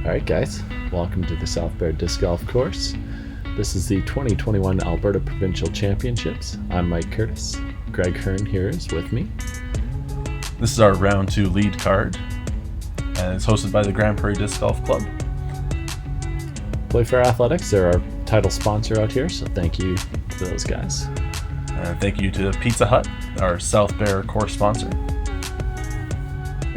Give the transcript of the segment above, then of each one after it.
Alright guys, welcome to the South Bear Disc Golf Course. This is the 2021 Alberta Provincial Championships. I'm Mike Curtis. Greg Hearn here is with me. This is our round 2 lead card, and it's hosted by the Grand Prairie Disc Golf Club. Playfair Athletics, they're our title sponsor out here, so thank you to those guys. Thank you to Pizza Hut, our South Bear course sponsor.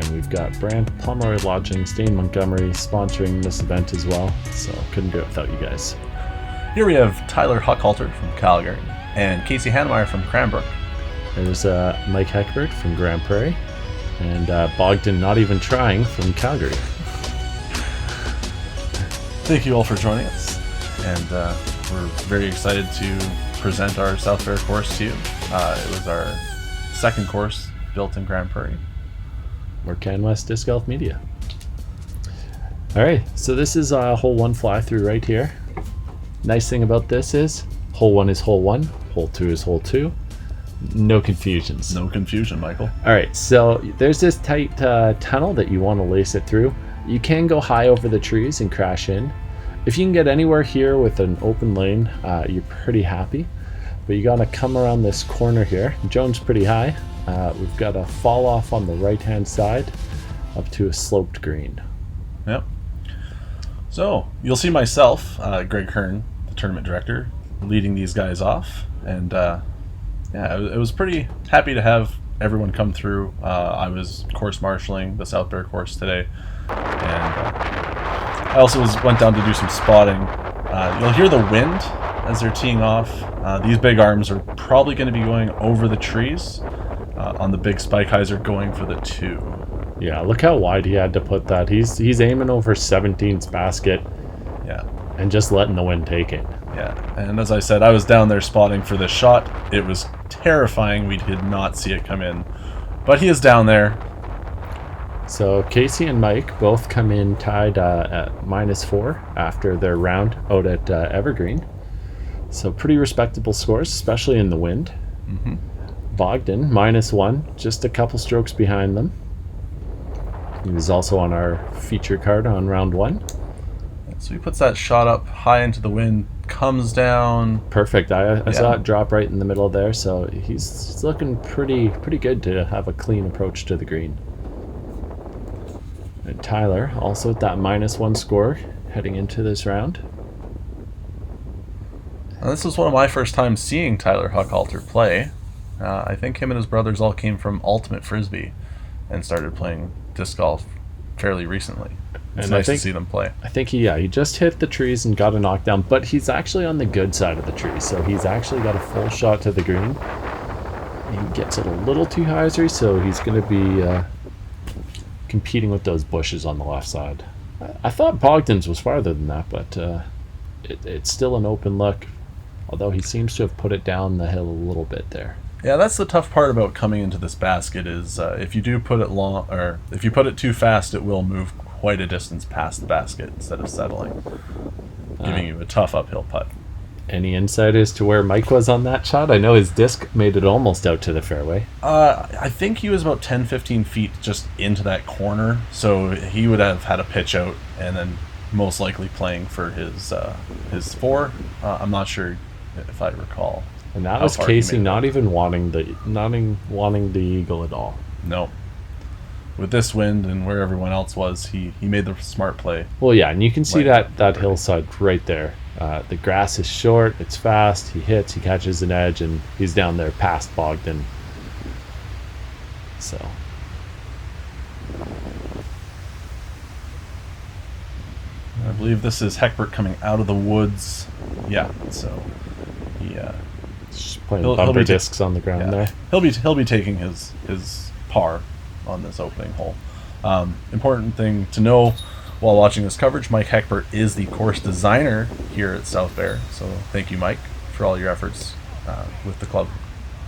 And we've got Brand Pomeroy Lodging, Stain Montgomery sponsoring this event as well, so couldn't do it without you guys. Here we have Tyler Hochhalter from Calgary and Casey Hanemayer from Cranbrook. There's Mike Heckbert from Grand Prairie and Bogdan not even trying from Calgary. Thank you all for joining us, and we're very excited to present our South Bear course to you. It was our second course built in Grand Prairie. We're CanWest Disc Golf Media. Alright, so this is hole 1 fly through right here. Nice thing about this is hole 1 is hole 1, hole 2 is hole 2. No confusions. No confusion, Michael. Alright, so there's this tight tunnel that you want to lace it through. You can go high over the trees and crash in. If you can get anywhere here with an open lane, you're pretty happy. But you gotta come around this corner here. Jones pretty high. We've got a fall off on the right hand side up to a sloped green. Yep. So you'll see myself, Greg Hearn, the tournament director, leading these guys off, and it was pretty happy to have everyone come through. I was course marshalling the South Bear course today, and I also went down to do some spotting. You'll hear the wind as they're teeing off. These big arms are probably going to be going over the trees on the big spike hyzer going for the 2. Yeah, look how wide he had to put that. He's aiming over 17's basket. Yeah. And just letting the wind take it. Yeah, and as I said, I was down there spotting for this shot. It was terrifying. We did not see it come in, but he is down there. So Casey and Mike both come in tied at -4 after their round out at Evergreen. So pretty respectable scores, especially in the wind. Mm-hmm. Bogdan -1, just a couple strokes behind them. He was also on our feature card on round 1. So he puts that shot up high into the wind, comes down. Perfect. I saw it drop right in the middle there, so he's looking pretty good to have a clean approach to the green. And Tyler also at that -1 score heading into this round. Now, this was one of my first times seeing Tyler Hochhalter play. I think him and his brothers all came from Ultimate Frisbee and started playing disc golf fairly recently. It's nice to see them play. I think he just hit the trees and got a knockdown, but he's actually on the good side of the tree, so he's actually got a full shot to the green. He gets it a little too hyzery, so he's going to be competing with those bushes on the left side. I thought Bogdan's was farther than that, but it's still an open look, although he seems to have put it down the hill a little bit there. Yeah, that's the tough part about coming into this basket is if you do put it long, or if you put it too fast, it will move quite a distance past the basket instead of settling, giving you a tough uphill putt. Any insight as to where Mike was on that shot? I know his disc made it almost out to the fairway. I think he was about 10-15 feet just into that corner, so he would have had a pitch out and then most likely playing for his 4. I'm not sure if I recall. And that was Casey not even wanting the eagle at all. No. With this wind and where everyone else was, he made the smart play. Well, yeah, and you can see that hillside right there. The grass is short, it's fast, he hits, he catches an edge, and he's down there past Bogdan. So. I believe this is Heckbert coming out of the woods. Yeah, so he... Just playing bumper discs on the ground there. He'll be taking his par on this opening hole. Important thing to know while watching this coverage, Mike Heckbert is the course designer here at South Bear. So thank you, Mike, for all your efforts with the club.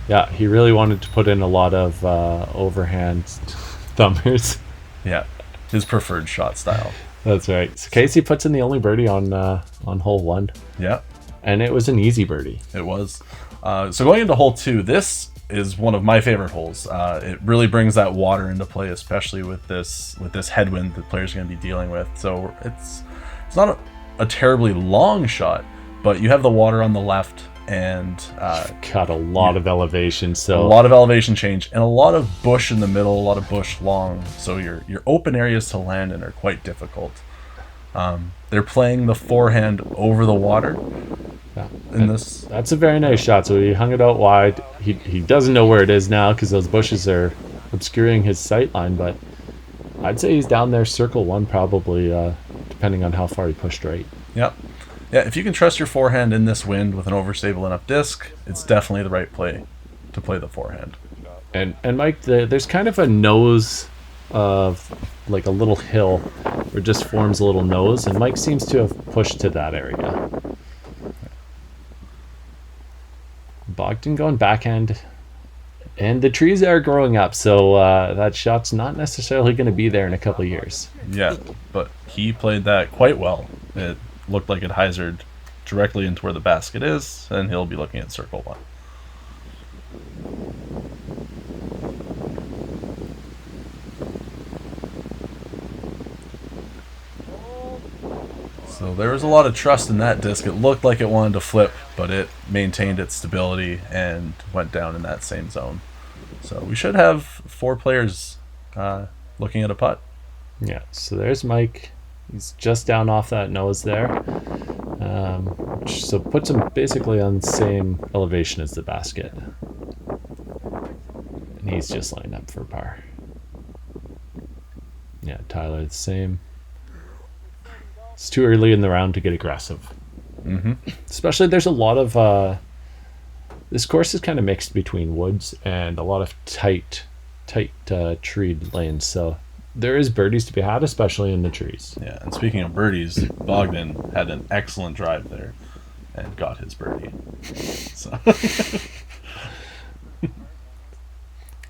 Yeah, he really wanted to put in a lot of overhand thumbers. Yeah, his preferred shot style. That's right. So Casey puts in the only birdie on hole 1. Yeah. And it was an easy birdie. It was. So going into hole 2, this is one of my favorite holes. It really brings that water into play, especially with this headwind that players are going to be dealing with. So it's not a terribly long shot, but you have the water on the left, and got a lot of elevation, so a lot of elevation change, and a lot of bush in the middle, a lot of bush long. So your open areas to land in are quite difficult. They're playing the forehand over the water. Yeah. That's a very nice shot. So he hung it out wide. He doesn't know where it is now because those bushes are obscuring his sight line, but I'd say he's down there circle one probably, depending on how far he pushed right. Yep. Yeah, if you can trust your forehand in this wind with an overstable enough disc, it's definitely the right play to play the forehand. And Mike, there's kind of a nose of like a little hill where it just forms a little nose, and Mike seems to have pushed to that area. Bogdan going backhand, and the trees are growing up, so that shot's not necessarily going to be there in a couple of years. Yeah, but he played that quite well. It looked like it hyzered directly into where the basket is, and he'll be looking at circle one. So there was a lot of trust in that disc. It looked like it wanted to flip, but it maintained its stability and went down in that same zone. So we should have 4 players looking at a putt. Yeah, so there's Mike. He's just down off that nose there. So puts him basically on the same elevation as the basket. And he's just lined up for par. Yeah, Tyler, the same. It's too early in the round to get aggressive. Mm-hmm. Especially there's a lot of... this course is kind of mixed between woods and a lot of tight treed lanes. So there is birdies to be had, especially in the trees. Yeah, and speaking of birdies, Bogdan had an excellent drive there and got his birdie. So.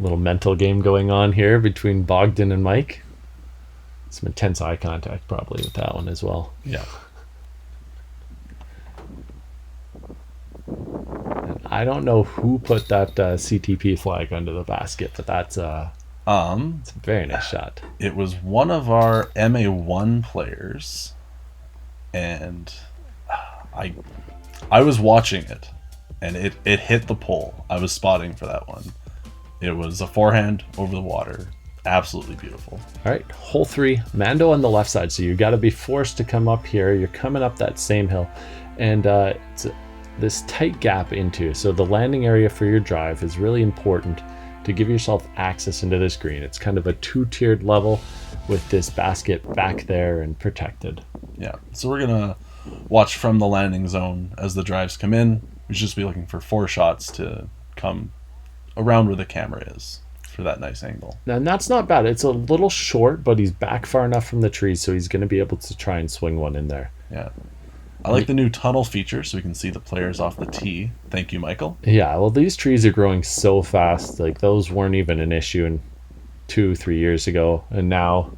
Little mental game going on here between Bogdan and Mike. Some intense eye contact probably with that one as well. Yeah. And I don't know who put that CTP flag under the basket, but that's it's a very nice shot. It was one of our MA1 players, and I was watching it, and it hit the pole. I was spotting for that one. It was a forehand over the water. Absolutely beautiful. All right, hole 3, Mando on the left side. So you got to be forced to come up here. You're coming up that same hill, and it's this tight gap into. So the landing area for your drive is really important to give yourself access into this green. It's kind of a 2-tiered level with this basket back there and protected. Yeah, so we're gonna watch from the landing zone as the drives come in. We should just be looking for 4 shots to come around where the camera is for that nice angle. And that's not bad. It's a little short, but he's back far enough from the trees, so he's going to be able to try and swing one in there. Yeah. I like the new tunnel feature so we can see the players off the tee. Thank you, Michael. Yeah, well, these trees are growing so fast. Like, those weren't even an issue in 2-3 years ago. And now,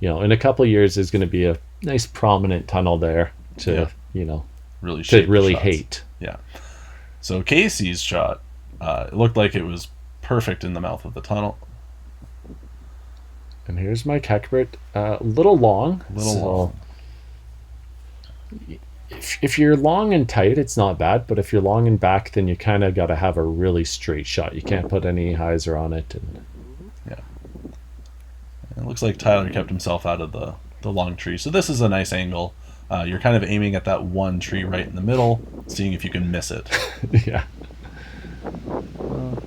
in a couple of years, there's going to be a nice prominent tunnel there to, really hate. Yeah. So Casey's shot, it looked like it was perfect in the mouth of the tunnel. And here's Mike Heckbert. A little long. Long. If you're long and tight, it's not bad. But if you're long and back, then you kind of got to have a really straight shot. You can't put any hyzer on it. Yeah. It looks like Tyler kept himself out of the long tree. So this is a nice angle. You're kind of aiming at that one tree right in the middle, seeing if you can miss it. Yeah.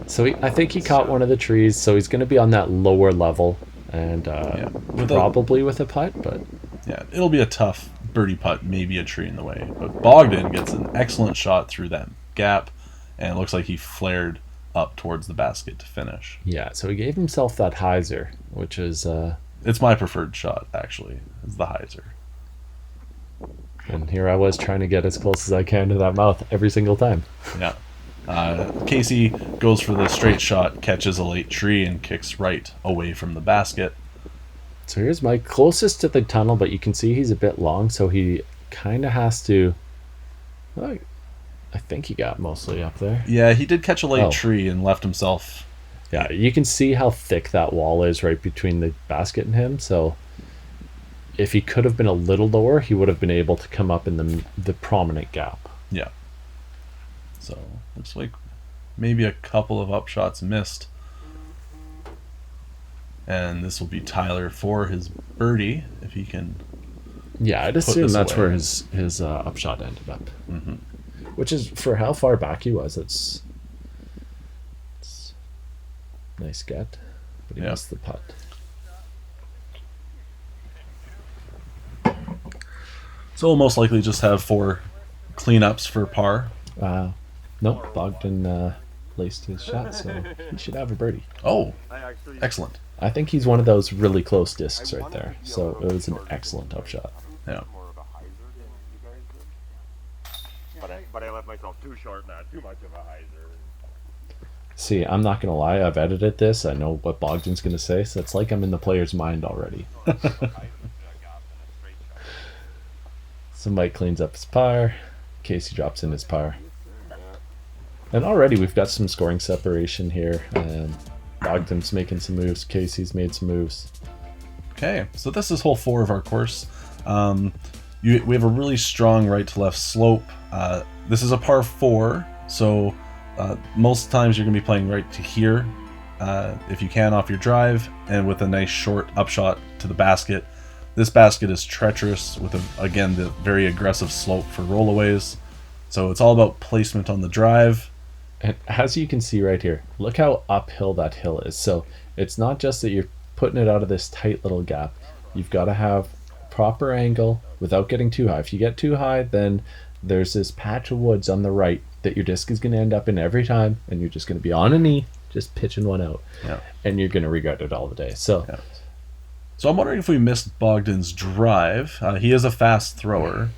So I think he caught one of the trees, so he's going to be on that lower level, and probably with a putt, but... Yeah, it'll be a tough birdie putt, maybe a tree in the way. But Bogdan gets an excellent shot through that gap, and it looks like he flared up towards the basket to finish. Yeah, so he gave himself that hyzer, which is... It's my preferred shot, actually, is the hyzer. And here I was trying to get as close as I can to that mouth every single time. Yeah. Casey goes for the straight shot, catches a late tree, and kicks right away from the basket. So here's Mike, closest to the tunnel, but you can see he's a bit long, so he kind of has to... I think he got mostly up there. Yeah, he did catch a late Oh. tree and left himself. Yeah, you can see how thick that wall is right between the basket and him. So if he could have been a little lower, he would have been able to come up in the prominent gap. Yeah. So looks like maybe a couple of upshots missed. And this will be Tyler for his birdie if he can. Yeah, I'd assume this that's away. where his upshot ended up. Mm-hmm. Which is, for how far back he was, it's nice get, but he missed the putt. So we'll most likely just have 4 cleanups for par. Nope, Bogdan laced his shot, so he should have a birdie. Oh, excellent. I think he's one of those really close discs right there, so it was an excellent upshot. Yeah. But I left myself too short, not too much of a hyzer. See, I'm not going to lie, I've edited this, I know what Bogdan's going to say, so it's like I'm in the player's mind already. So Mike cleans up his par, Casey drops in his par. And already we've got some scoring separation here. Bogdan's making some moves, Casey's made some moves. Okay, so this is hole 4 of our course. We have a really strong right to left slope. This is a par 4, so most times you're going to be playing right to here, if you can, off your drive, and with a nice short upshot to the basket. This basket is treacherous with, again, the very aggressive slope for rollaways. So it's all about placement on the drive. And as you can see right here, look how uphill that hill is. So it's not just that you're putting it out of this tight little gap. You've got to have proper angle without getting too high. If you get too high, then there's this patch of woods on the right that your disc is going to end up in every time, and you're just going to be on a knee, just pitching one out. Yeah. And you're going to regret it all the day. So, So I'm wondering if we missed Bogdan's drive. He is a fast thrower.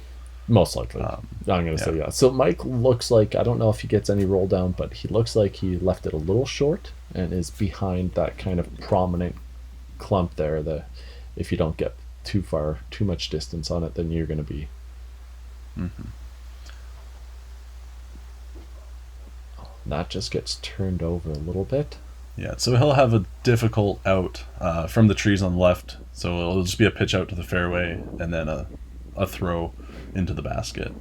Most likely. I'm going to say yeah. So Mike looks like, I don't know if he gets any roll down, but he looks like he left it a little short and is behind that kind of prominent clump there. If you don't get too much distance on it, then you're going to be. Mm-hmm. That just gets turned over a little bit. Yeah, so he'll have a difficult out from the trees on the left. So it'll just be a pitch out to the fairway and then a throw into the basket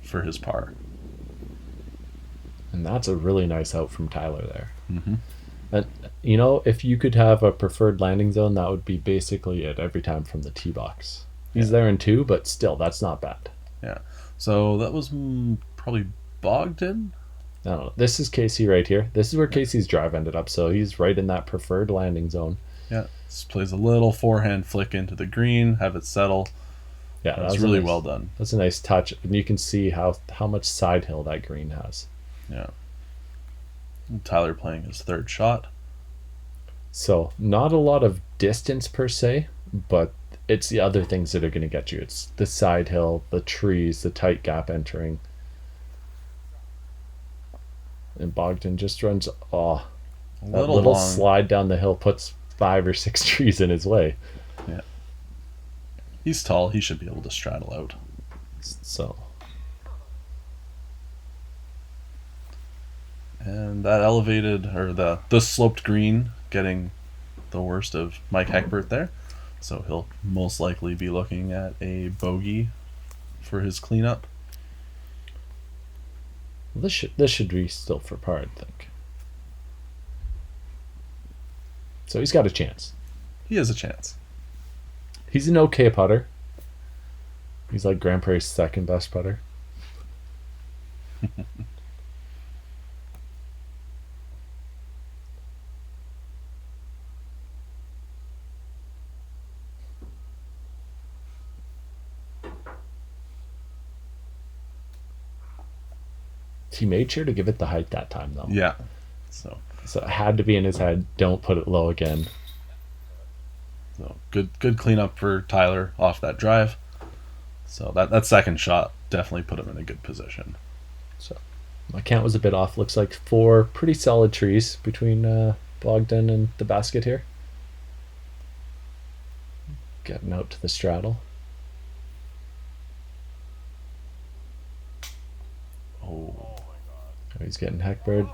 for his par. And that's a really nice out from Tyler there. Mm-hmm. And, you know, if you could have a preferred landing zone, that would be basically it every time from the tee box. He's there in 2, but still, that's not bad. Yeah. So that was probably Bogdan. I don't know. This is Casey right here. This is where Casey's drive ended up, so he's right in that preferred landing zone. Yeah. Just plays a little forehand flick into the green, have it settle. Yeah, that's really well done. That's a nice touch, and you can see how much side hill that green has. Yeah. And Tyler playing his 3rd shot. So not a lot of distance per se, but it's the other things that are going to get you. It's the side hill, the trees, the tight gap entering. And Bogdan just runs, that little slide down the hill puts 5 or 6 trees in his way. Yeah. He's tall. He should be able to straddle out. So. And that elevated, or the sloped green, getting the worst of Mike Heckbert there. So he'll most likely be looking at a bogey for his cleanup. This should be still for par, I think. So he's got a chance. He has a chance. He's an okay putter. He's like Grand Prairie's 2nd best putter. He made sure to give it the height that time, though. Yeah. So it had to be in his head. Don't put it low again. So good cleanup for Tyler off that drive. So that 2nd shot definitely put him in a good position. So my count was a bit off. Looks like 4 pretty solid trees between Bogdan and the basket here. Getting out to the straddle. Oh, he's getting Heckbert.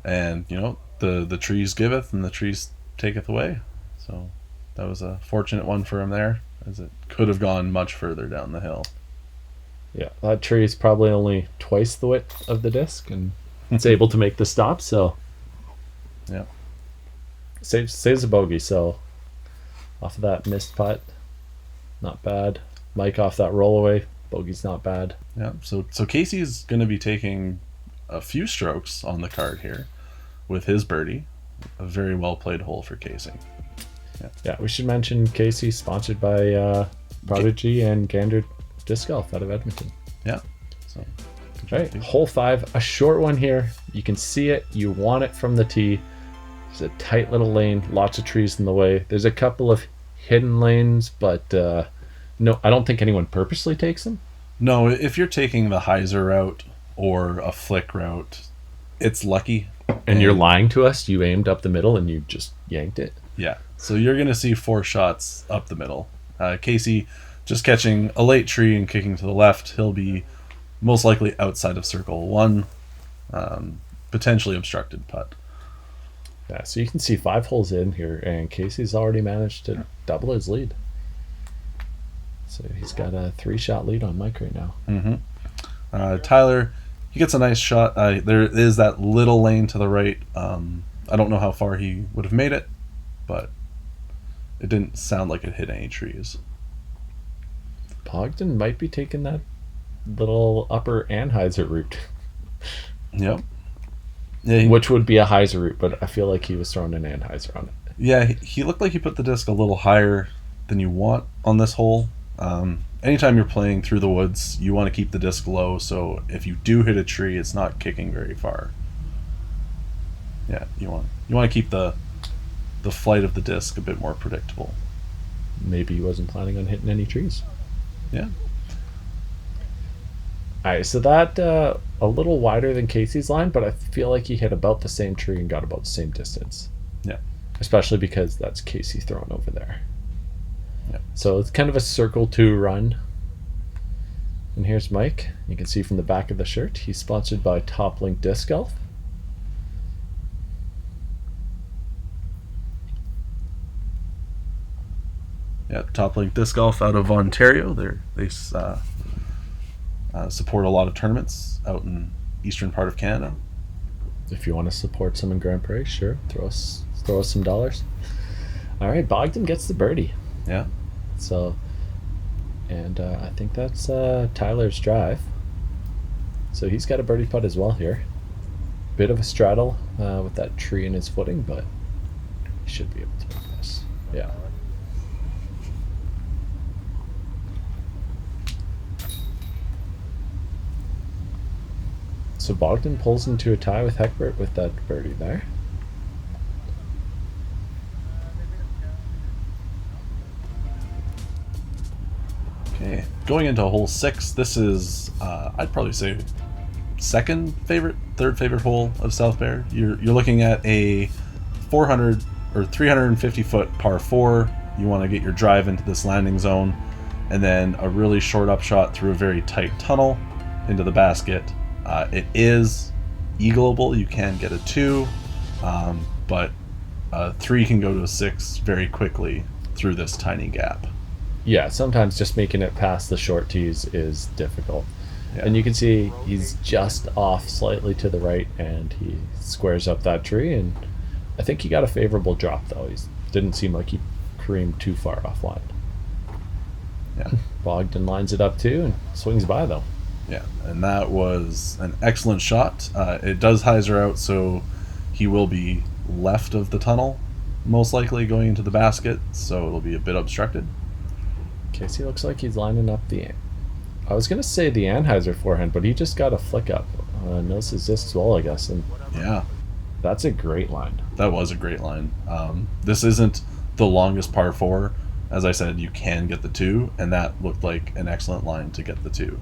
And, you know, the trees giveth and the trees taketh away. So that was a fortunate one for him there, as it could have gone much further down the hill. Yeah, that tree is probably only twice the width of the disc, and it's able to make the stop, so Yeah. saves a bogey. So off of that missed putt, not bad. Mike off that roll away, bogey's not bad. Yeah. So Casey's going to be taking a few strokes on the card here with his birdie. A very well played hole for Casey. Yeah, we should mention Casey, sponsored by Prodigy and Gander Disc Golf out of Edmonton. Yeah. So good All job, right, Casey. hole 5, a short one here. You can see it. You want it from the tee. There's a tight little lane, lots of trees in the way. There's a couple of hidden lanes, but no, I don't think anyone purposely takes them. No, if you're taking the hyzer route or a flick route, it's lucky. And you're lying to us. You aimed up the middle and you just yanked it. Yeah. So you're going to see 4 shots up the middle. Casey just catching a late tree and kicking to the left. He'll be most likely outside of circle 1, potentially obstructed putt. Yeah, so you can see 5 holes in here, and Casey's already managed to double his lead. So he's got a 3-shot lead on Mike right now. Tyler, he gets a nice shot. There is that little lane to the right. I don't know how far he would have made it, but it didn't sound like it hit any trees. Bogdan might be taking that little upper Anheuser route, Yep. Yeah, which would be a Heiser route, but I feel like he was throwing an Anheuser on it. Yeah, he looked like he put the disc a little higher than you want on this hole. Anytime you're playing through the woods, you want to keep the disc low, so if you do hit a tree, it's not kicking very far. Yeah, you want to keep the flight of the disc a bit more predictable. Maybe he wasn't planning on hitting any trees. Yeah. All right, so that a little wider than Casey's line, but I feel like he hit about the same tree and got about the same distance. Yeah. Especially because that's Casey throwing over there. Yeah. So it's kind of a circle 2 run. And here's Mike. You can see from the back of the shirt, he's sponsored by Top Link Disc Golf. Yeah, Top Link Disc Golf out of Ontario. They support a lot of tournaments out in eastern part of Canada. If you want to support some in Grand Prairie, sure, throw us some dollars. All right, Bogdan gets the birdie. Yeah. So, and I think that's Tyler's drive. So he's got a birdie putt as well here. Bit of a straddle with that tree in his footing, but he should be able to make this. Yeah. So Bogdan pulls into a tie with Heckbert with that birdie there. Okay, going into hole 6, this is, I'd probably say, third favorite hole of South Bear. You're looking at a 400 or 350 foot par 4. You want to get your drive into this landing zone, and then a really short upshot through a very tight tunnel into the basket. It is eagleable. You can get a 2, but a 3 can go to a 6 very quickly through this tiny gap. Yeah, sometimes just making it past the short tees is difficult. Yeah. And you can see he's just off slightly to the right, and he squares up that tree, and I think he got a favorable drop, though. He didn't seem like he creamed too far offline. Yeah. Bogdan lines it up too and swings by, though. Yeah, and that was an excellent shot. It does hyzer out, so he will be left of the tunnel, most likely going into the basket, so it'll be a bit obstructed. Casey looks like he's lining up I was going to say the Anheuser forehand, but he just got a flick up. Knows his discs well, I guess, and Yeah, that's a great line. that was a great line. This isn't the longest par 4. As I said, you can get the 2, and that looked like an excellent line to get the 2.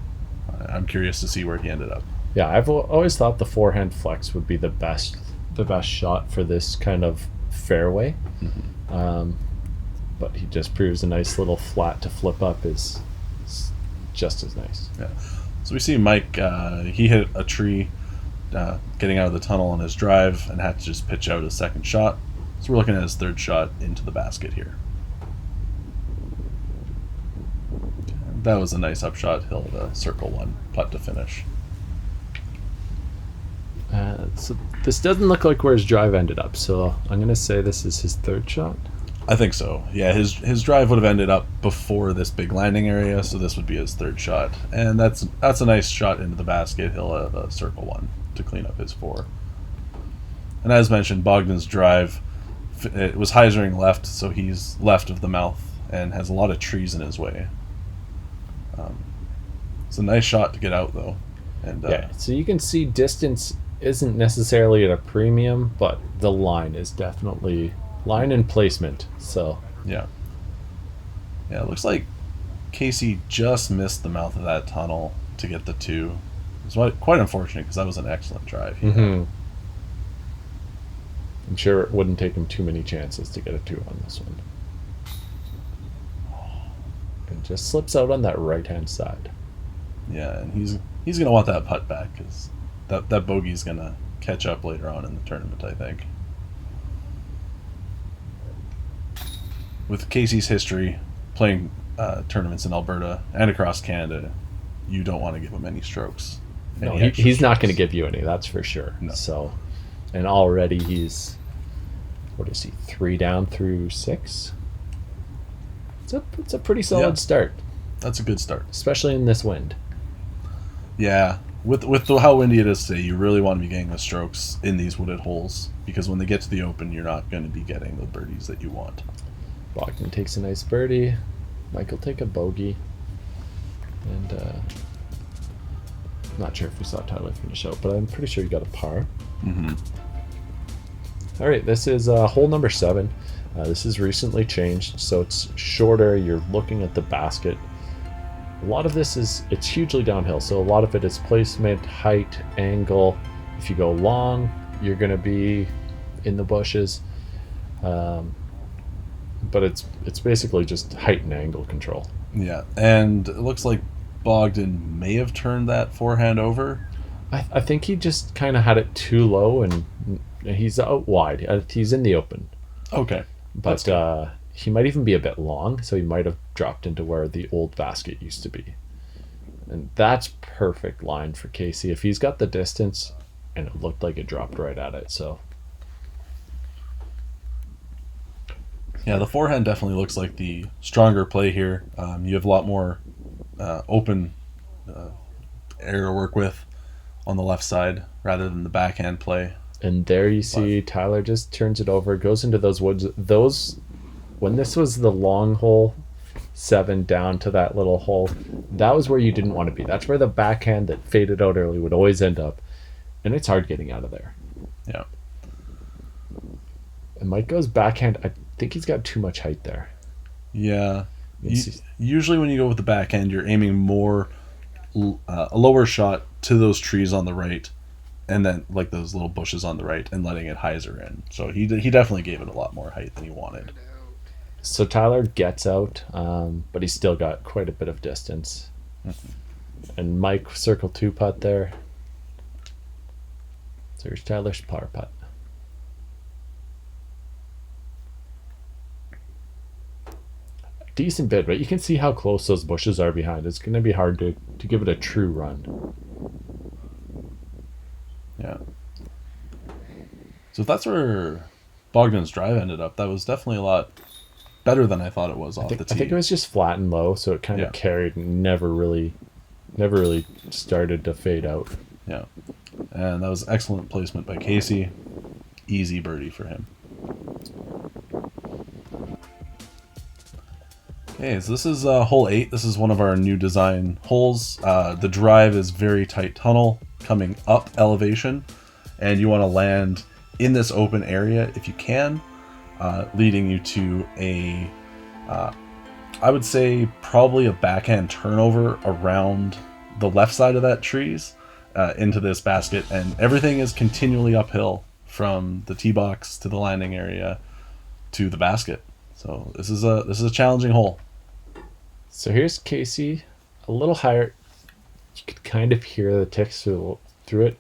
I'm curious to see where he ended up. Yeah, I've always thought the forehand flex would be the best shot for this kind of fairway. But he just proves a nice little flat to flip up is just as nice. Yeah. So we see Mike, he hit a tree getting out of the tunnel on his drive and had to just pitch out his second shot. So we're looking at his third shot into the basket here. That was a nice upshot. He'll have a circle one putt to finish. So this doesn't look like where his drive ended up, so I'm going to say this is his third shot. I think so. Yeah, his drive would have ended up before this big landing area, so this would be his third shot. And that's a nice shot into the basket. He'll have a circle one to clean up his 4. And as mentioned, Bogdan's drive, it was hyzering left, so he's left of the mouth and has a lot of trees in his way. It's a nice shot to get out, though. And yeah, so you can see distance isn't necessarily at a premium, but the line is definitely line and placement. So yeah, it looks like Casey just missed the mouth of that tunnel to get the 2. It's quite unfortunate because that was an excellent drive. I'm sure it wouldn't take him too many chances to get a 2 on this one. And just slips out on that right-hand side. Yeah, and he's gonna want that putt back because that bogey's gonna catch up later on in the tournament, I think. With Casey's history playing tournaments in Alberta and across Canada, you don't want to give him any strokes. No, he's not going to give you any, that's for sure. No. So, and already he's, what is he, 3 down through 6? It's a pretty solid start. That's a good start, especially in this wind. Yeah, with how windy it is today, you really want to be getting the strokes in these wooded holes because when they get to the open, you're not going to be getting the birdies that you want. Bogdan takes a nice birdie. Michael take a bogey. And I'm not sure if we saw Tyler finish out, but I'm pretty sure he got a par. All right, this is hole number 7. This is recently changed, so it's shorter. You're looking at the basket. A lot of this it's hugely downhill, so a lot of it is placement, height, angle. If you go long, you're going to be in the bushes. But it's basically just height and angle control. Yeah, and it looks like Bogdan may have turned that forehand over. I think he just kind of had it too low, and he's out wide. He's in the open. Okay. But he might even be a bit long, so he might have dropped into where the old basket used to be. And that's perfect line for Casey. If he's got the distance, and it looked like it dropped right at it, so... Yeah, the forehand definitely looks like the stronger play here. You have a lot more open area to work with on the left side rather than the backhand play. And there you see Tyler just turns it over, goes into those woods. When this was the long hole, 7 down to that little hole, that was where you didn't want to be. That's where the backhand that faded out early would always end up. And it's hard getting out of there. Yeah. And Mike goes backhand. I think he's got too much height there. Yeah. Usually when you go with the backhand, you're aiming more a lower shot to those trees on the right, and then like those little bushes on the right, and letting it hyzer in. So he definitely gave it a lot more height than he wanted. So Tyler gets out, but he's still got quite a bit of distance. And Mike circle 2 putt there. So here's Tyler's par putt. Decent bit, but you can see how close those bushes are behind. It's going to be hard to give it a true run. Yeah. So if that's where Bogdan's drive ended up, that was definitely a lot better than I thought it was off the tee. I think it was just flat and low, so it kind of carried and never really started to fade out. Yeah. And that was excellent placement by Casey. Easy birdie for him. Okay, so this is hole 8. This is one of our new design holes. The drive is very tight tunnel coming up elevation, and you want to land in this open area if you can, leading you to a, I would say probably a backhand turnover around the left side of that trees into this basket, and everything is continually uphill from the tee box to the landing area to the basket. So this is a challenging hole. So here's Casey, a little higher. You could kind of hear the ticks through it.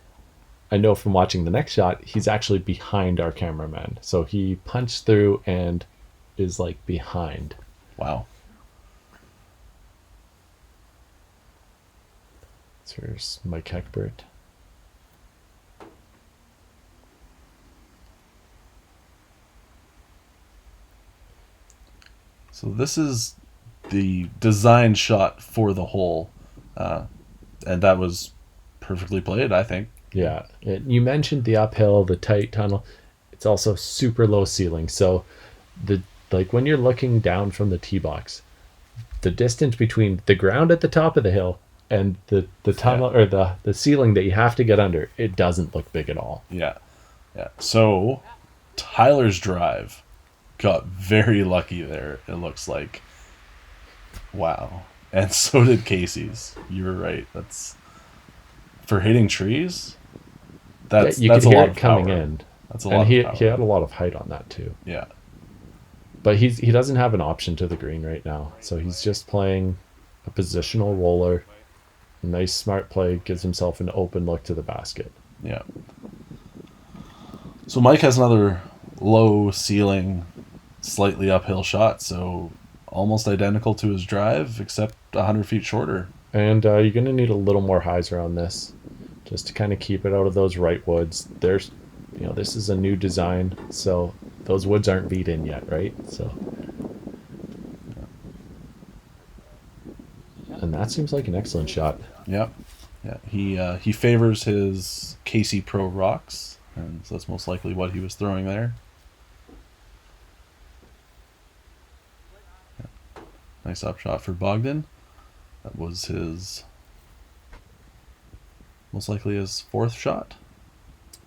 I know from watching the next shot, he's actually behind our cameraman. So he punched through and is like behind. Wow. So here's Mike Heckbert. So this is the design shot for the hole, and that was perfectly played, I think. Yeah, you mentioned the uphill, the tight tunnel. It's also super low ceiling. So when you're looking down from the tee box, the distance between the ground at the top of the hill and the tunnel or the ceiling that you have to get under, it doesn't look big at all. Yeah. So Tyler's drive got very lucky there, it looks like. Wow. And so did Casey's. You were right. That's for hitting trees. That's you that's could a hear lot it of coming power. in. That's a lot And of power. he had a lot of height on that too. Yeah. But he doesn't have an option to the green right now. So he's just playing a positional roller. Nice smart play, gives himself an open look to the basket. Yeah. So Mike has another low ceiling, slightly uphill shot, so almost identical to his drive, except 100 feet shorter. And you're going to need a little more hyzer on this, just to kind of keep it out of those right woods. There's, this is a new design, so those woods aren't beat in yet, right? So, and that seems like an excellent shot. Yep. Yeah. He favors his Casey Pro rocks, and so that's most likely what he was throwing there. Yeah. Nice upshot for Bogdan. That was most likely his fourth shot.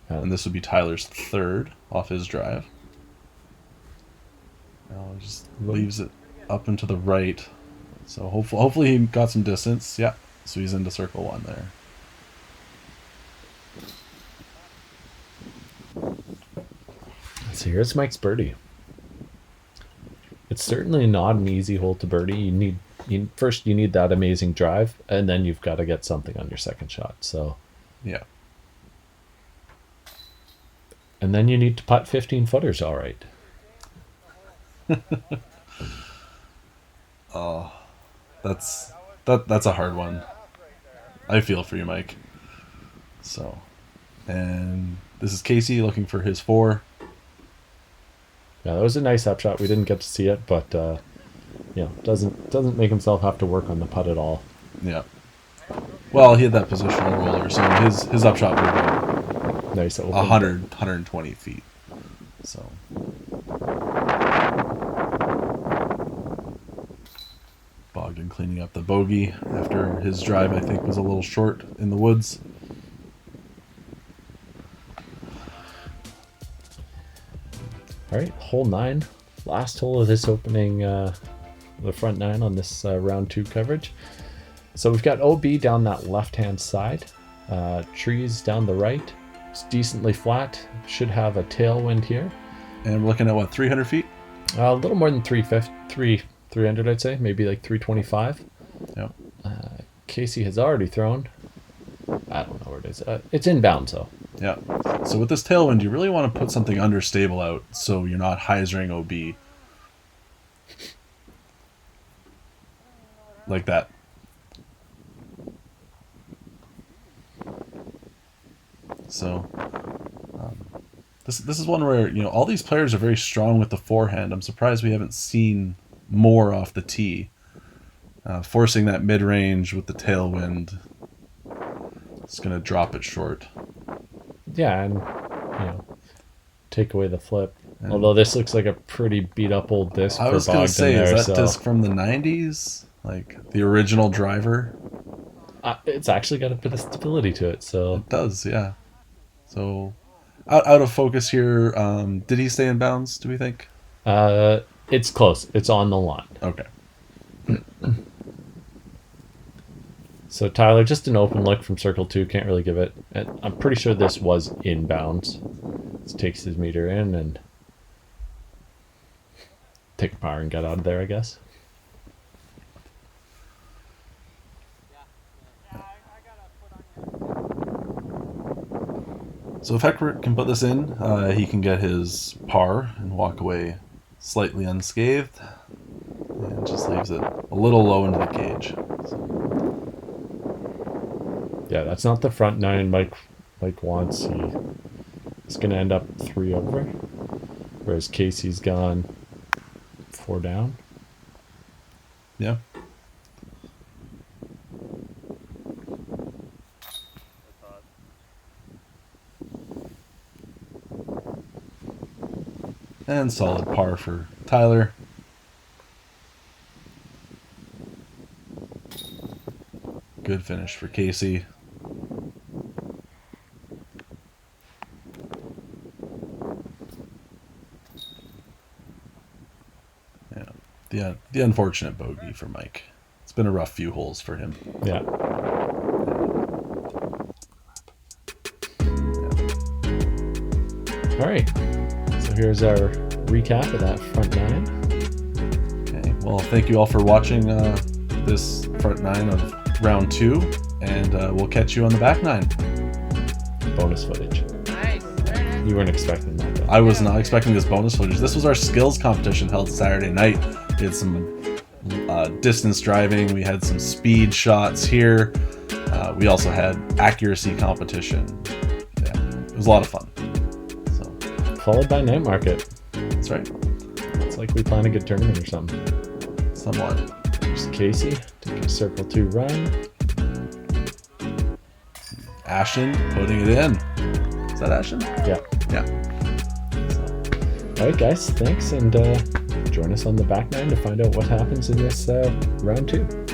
And this would be Tyler's third off his drive. Now he just leaves it up and to the right. So hopefully he got some distance. Yeah. So he's into circle one there. So here's Mike's birdie. It's certainly not an easy hole to birdie. You need that amazing drive, and then you've got to get something on your second shot. So yeah. And then you need to putt 15 footers, all right. Oh, that's a hard one. I feel for you, Mike. So, and this is Casey looking for his 4. Yeah, that was a nice upshot. We didn't get to see it, but doesn't make himself have to work on the putt at all. Yeah. Well, he had that positional roller, so his upshot would have been Nice. 120 feet. So. Bogdan cleaning up the bogey after his drive, I think, was a little short in the woods. All right, hole 9. Last hole of this opening, the front 9 on this round 2 coverage. So we've got OB down that left-hand side. Trees down the right. It's decently flat. Should have a tailwind here. And we're looking at, what, 300 feet? A little more than 300, I'd say. Maybe like 325. Yep. Casey has already thrown. I don't know where it is. It's inbound, so. Yeah. So with this tailwind, you really want to put something understable out so you're not hyzering OB. Like that. So this is one where, all these players are very strong with the forehand. I'm surprised we haven't seen more off the tee. Forcing that mid-range with the tailwind, it's going to drop it short. Yeah, and take away the flip. And although this looks like a pretty beat up old disc. I was going to say, there, is that disc from the 90s? Like the original driver? It's actually got a bit of stability to it, so. It does, yeah. So, out of focus here. Did he stay in bounds, do we think? It's close. It's on the line. Okay. So Tyler, just an open look from circle 2. Can't really give it. And I'm pretty sure this was inbounds. Just takes his meter in and take a power and get out of there, I guess. So if Heckbert can put this in, he can get his par and walk away slightly unscathed. And just leaves it a little low into the cage. So. Yeah, that's not the front nine Mike wants. He's going to end up 3 over, whereas Casey's gone 4 down. Yeah. And solid par for Tyler. Good finish for Casey. Yeah, the unfortunate bogey for Mike. It's been a rough few holes for him. Yeah. All right. So here's our recap of that front 9. Okay. Well, thank you all for watching this front 9 of round 2, and we'll catch you on the back 9. Bonus footage. Nice. Very nice. You weren't expecting that, though. I was not expecting this bonus footage. This was our skills competition held Saturday night. We had some distance driving. We had some speed shots here. We also had accuracy competition. Yeah, it was a lot of fun. So, followed by night market. that's right. It's like we plan a good tournament or something. Somewhat. There's Casey taking a circle 2 run. Ashton putting it in. Is that Ashton? Yeah. Yeah. All right, guys. Thanks, and join us on the back 9 to find out what happens in this round 2.